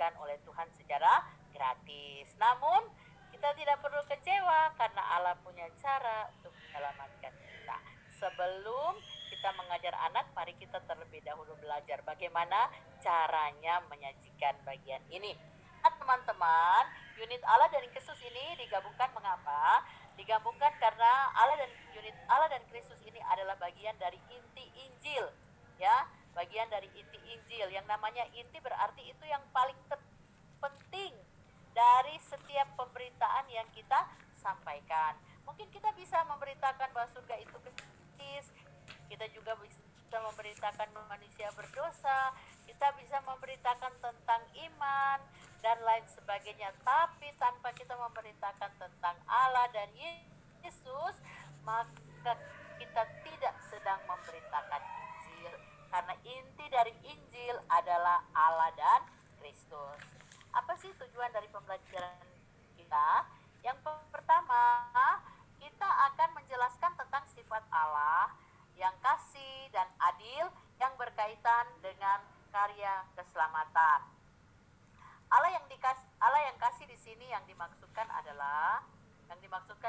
diberikan oleh Tuhan secara gratis. Namun kita tidak perlu kecewa karena Allah punya cara untuk menyelamatkan kita. Sebelum kita mengajar anak, mari kita terlebih dahulu belajar bagaimana caranya menyajikan bagian ini. Nah, teman-teman, unit Allah dan Kristus ini digabungkan mengapa? Digabungkan karena unit Allah dan Kristus ini adalah bagian dari inti Injil, ya, bagian dari inti Injil. Yang namanya inti berarti itu yang paling penting dari setiap pemberitaan yang kita sampaikan. Mungkin kita bisa memberitakan bahwa surga itu gratis, kita juga bisa memberitakan manusia berdosa, kita bisa memberitakan tentang iman dan lain sebagainya. Tapi tanpa kita memberitakan tentang Allah dan Yesus, maka kita tidak sedang memberitakan Injil. Karena inti dari Injil adalah Allah dan Kristus. Apa sih tujuan dari pembelajaran kita? Yang pertama, kita akan menjelaskan tentang sifat Allah yang kasih dan adil yang berkaitan dengan karya keselamatan. Allah yang kasih di sini yang dimaksudkan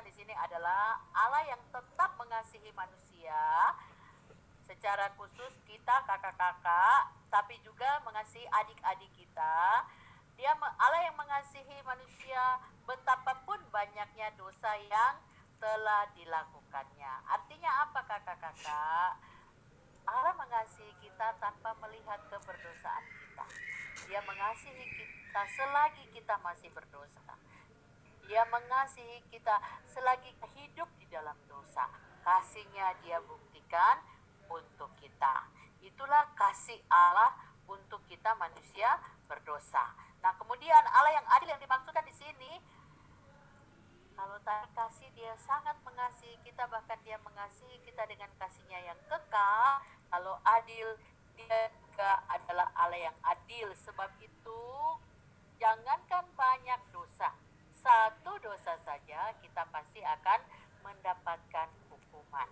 di sini adalah Allah yang tetap mengasihi manusia, secara khusus kita kakak-kakak, tapi juga mengasihi adik-adik kita. Allah yang mengasihi manusia betapapun banyaknya dosa yang telah dilakukannya. Artinya apa kakak-kakak? Allah mengasihi kita tanpa melihat keberdosaan kita. Dia mengasihi kita selagi kita masih berdosa. Dia mengasihi kita selagi hidup di dalam dosa. Kasihnya dia buktikan untuk kita. Itulah kasih Allah untuk kita manusia berdosa. Nah, kemudian Allah yang adil yang dimaksudkan di sini, kalau tadi kasih, dia sangat mengasihi kita, bahkan dia mengasihi kita dengan kasihnya yang kekal. Kalau adil, dia juga adalah Allah yang adil. Sebab itu, jangankan banyak dosa, satu dosa saja kita pasti akan mendapatkan hukuman.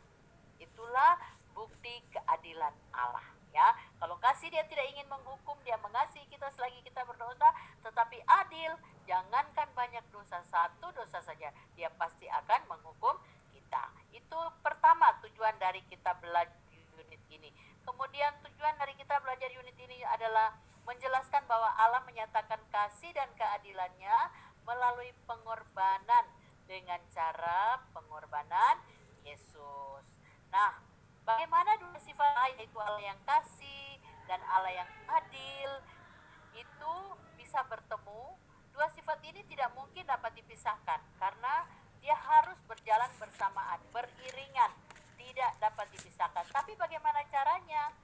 Itulah bukti keadilan Allah, ya. Kalau kasih, dia tidak ingin menghukum, dia mengasihi kita selagi kita berdosa. Tetapi adil, jangankan banyak dosa, satu dosa saja dia pasti akan menghukum kita. Itu pertama tujuan dari kita belajar unit ini. Kemudian tujuan dari kita belajar unit ini adalah menjelaskan bahwa Allah menyatakan kasih dan keadilannya melalui pengorbanan dengan cara pengorbanan Yesus. Nah, bagaimana dua sifat Allah, yaitu Allah yang kasih dan Allah yang adil, itu bisa bertemu. Dua sifat ini tidak mungkin dapat dipisahkan karena dia harus berjalan bersamaan, beriringan, tidak dapat dipisahkan. Tapi bagaimana caranya?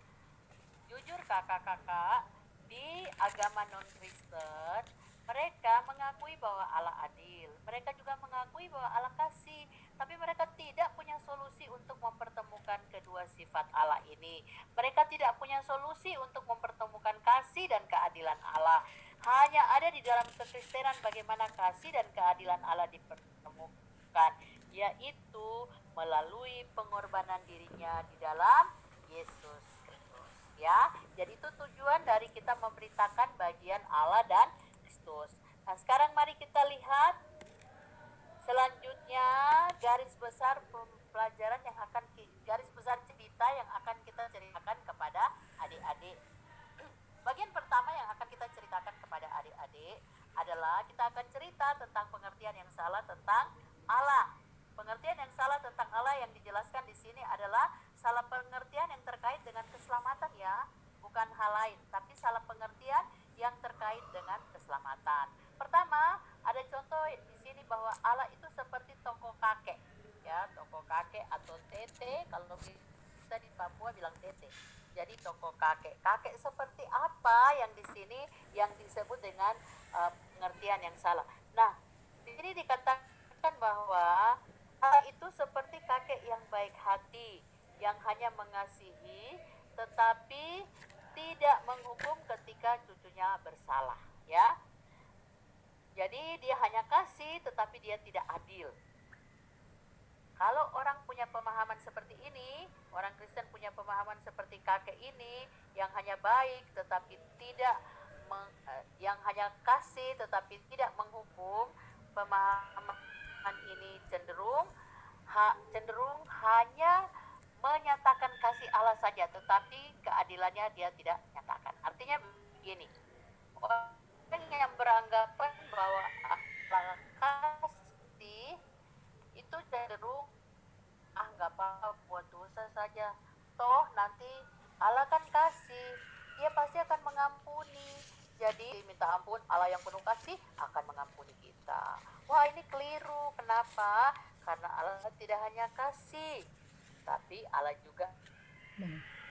Jujur kakak-kakak, di agama non-Kristen, mereka mengakui bahwa Allah adil. Mereka juga mengakui bahwa Allah kasih. Tapi mereka tidak punya solusi untuk mempertemukan kedua sifat Allah ini. Mereka tidak punya solusi untuk mempertemukan kasih dan keadilan Allah. Hanya ada di dalam kekristenan bagaimana kasih dan keadilan Allah dipertemukan, yaitu melalui pengorbanan dirinya di dalam Yesus Kristus, ya. Jadi itu tujuan dari kita memberitakan bagian Allah dan Kristus. Nah, sekarang mari kita lihat selanjutnya garis besar pelajaran yang akan garis besar cerita yang akan kita ceritakan kepada adik-adik. Bagian pertama yang akan kita ceritakan kepada adik-adik adalah kita akan cerita tentang pengertian yang salah tentang Allah. Pengertian yang salah tentang Allah yang dijelaskan di sini adalah salah pengertian yang terkait dengan keselamatan, ya, bukan hal lain, tapi salah pengertian yang terkait dengan keselamatan. Pertama, ada contoh di sini bahwa Allah itu seperti toko kakek, ya, toko kakek atau tete, kalau kita di Papua bilang tete. Jadi toko kakek. Kakek seperti apa yang di sini yang disebut dengan pengertian yang salah. Nah, di sini dikatakan bahwa Allah itu seperti kakek yang baik hati, yang hanya mengasihi tetapi tidak menghukum ketika cucunya bersalah, ya. Jadi dia hanya kasih tetapi dia tidak adil. Kalau orang punya pemahaman seperti ini, orang Kristen punya pemahaman seperti kakek ini yang hanya baik tetapi tidak yang hanya hanya kasih tetapi tidak menghukum, pemahaman ini cenderung hanya menyatakan kasih Allah saja, tetapi keadilannya dia tidak nyatakan. Artinya begini, orang yang beranggapan bahwa Allah kasih itu cenderung nggak apa-apa, buat dosa saja, toh nanti Allah kan kasih, dia pasti akan mengampuni. Jadi minta ampun, Allah yang penuh kasih akan mengampuni kita. Wah, ini keliru. Kenapa? Karena Allah tidak hanya kasih, tapi Allah juga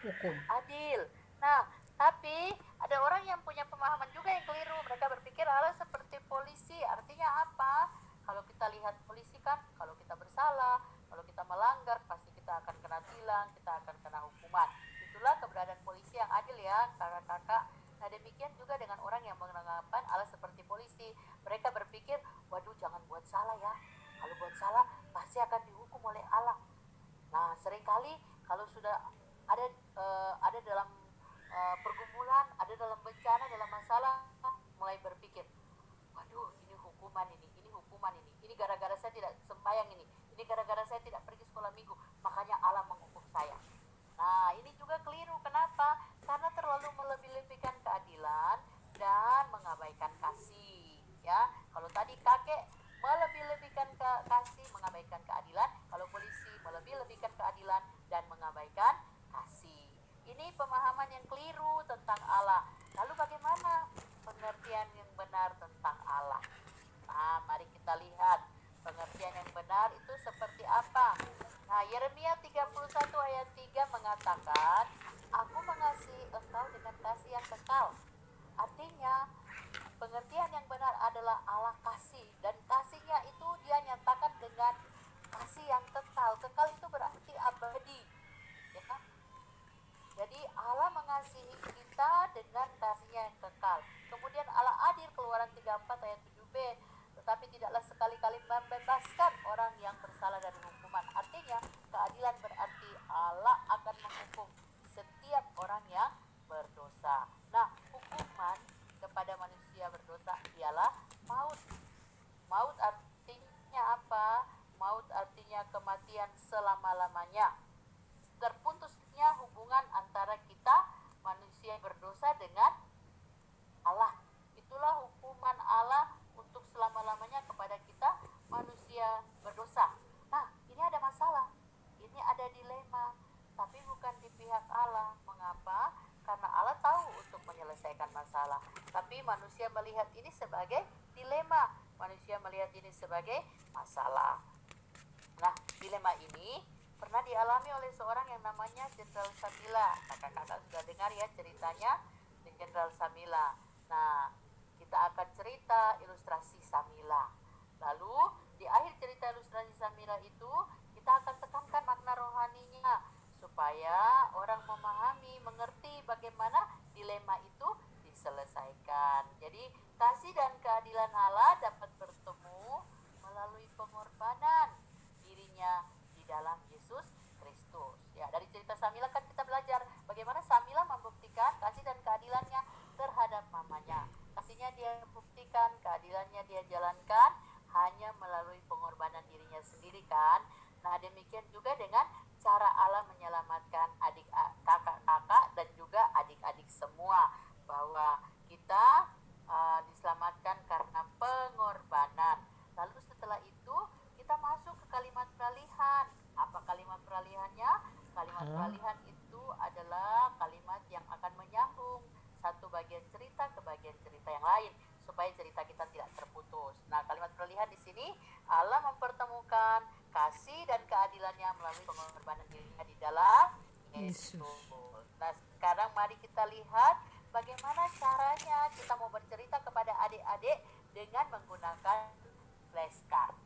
Hukum. adil. Nah, tapi ada orang yang punya pemahaman juga yang keliru. Mereka berpikir Allah seperti polisi. Artinya apa? Kalau kita lihat polisi kan, kalau kita bersalah, kalau kita melanggar, pasti kita akan kena tilang, kita akan kena hukuman. Itulah keberadaan polisi yang adil ya, kakak-kakak. Nah, demikian juga dengan orang yang menganggapan Allah seperti polisi. Mereka berpikir, waduh, jangan buat salah ya. Kalau buat salah, pasti akan dihukum oleh Allah. Nah, seringkali kalau sudah ada dalam pergumulan, ada dalam bencana, dalam masalah, mulai berpikir, waduh, ini hukuman ini gara-gara saya tidak sembahyang ini gara-gara saya tidak pergi sekolah minggu, makanya Allah menghukum saya. Nah, ini juga keliru. Kenapa? Karena terlalu melebih-lebihkan keadilan dan mengabaikan kasih. Ya, kalau tadi kakek melebih-lebihkan kasih, mengabaikan keadilan. Kalau polisi melebih-lebihkan keadilan dan mengabaikan kasih. Ini pemahaman yang keliru tentang Allah. Lalu bagaimana pengertian yang benar tentang Allah? Nah, mari kita lihat pengertian yang benar itu seperti apa. Nah, Yeremia 31 ayat 3 mengatakan, aku mengasihi engkau dengan kasih yang kekal. Artinya, pengertian yang benar adalah Allah kasih, dan kasihnya itu dia nyatakan dengan kasih yang kekal. Kekal itu berarti abadi, ya kan? Jadi Allah mengasihi kita dengan kasihnya yang kekal. Kemudian Allah adil, Keluaran 34 ayat 7b, tetapi tidaklah sekali-kali membebaskan orang yang bersalah dari hukuman. Artinya, keadilan berarti Allah akan menghukum setiap orang yang berdosa. Nah, hukuman kepada manusia berdosa ialah maut. Maut artinya apa? Maut artinya kematian selama-lamanya. Terputusnya hubungan antara kita manusia yang berdosa dengan Allah. Itulah hukuman Allah untuk selama-lamanya kepada kita manusia berdosa. Nah, ini ada masalah, ini ada dilema, tapi bukan di pihak Allah. Mengapa? Karena Allah tahu untuk menyelesaikan masalah, tapi manusia melihat ini sebagai dilema, manusia melihat ini sebagai masalah. Nah, dilema ini pernah dialami oleh seorang yang namanya Jenderal Samila. Kakak-kakak sudah dengar ya ceritanya Jenderal Samila. Nah, kita akan cerita ilustrasi Samila. Lalu di akhir cerita ilustrasi Samila itu kita akan tekankan makna rohaninya supaya orang memahami, mengerti bagaimana dilema itu diselesaikan. Jadi kasih dan keadilan Allah dapat bertemu melalui pengorbanan dirinya di dalam Yesus Kristus. Ya, dari cerita Samila kan kita belajar bagaimana Samila membuktikan kasih dan keadilannya terhadap mamanya. Kasihnya dia buktikan, keadilannya dia jalankan hanya melalui pengorbanan dirinya sendiri kan. Nah, demikian juga dengan cara Allah menyelamatkan kakak-kakak dan juga adik-adik semua, bahwa kita diselamatkan karena pengorbanan. Lalu setelah itu kita masuk ke kalimat peralihan. Apa kalimat peralihannya? Kalimat peralihan itu adalah kalimat yang akan menyambung satu bagian cerita ke bagian cerita yang lain supaya cerita kita tidak terputus. Nah, kalimat peralihan di sini Allah mempertemukan kasih dan keadilannya melalui pengorbanan dirinya di dalam Yesus. Nah, sekarang mari kita lihat bagaimana caranya kita mau bercerita kepada adik-adik dengan menggunakan flashcard.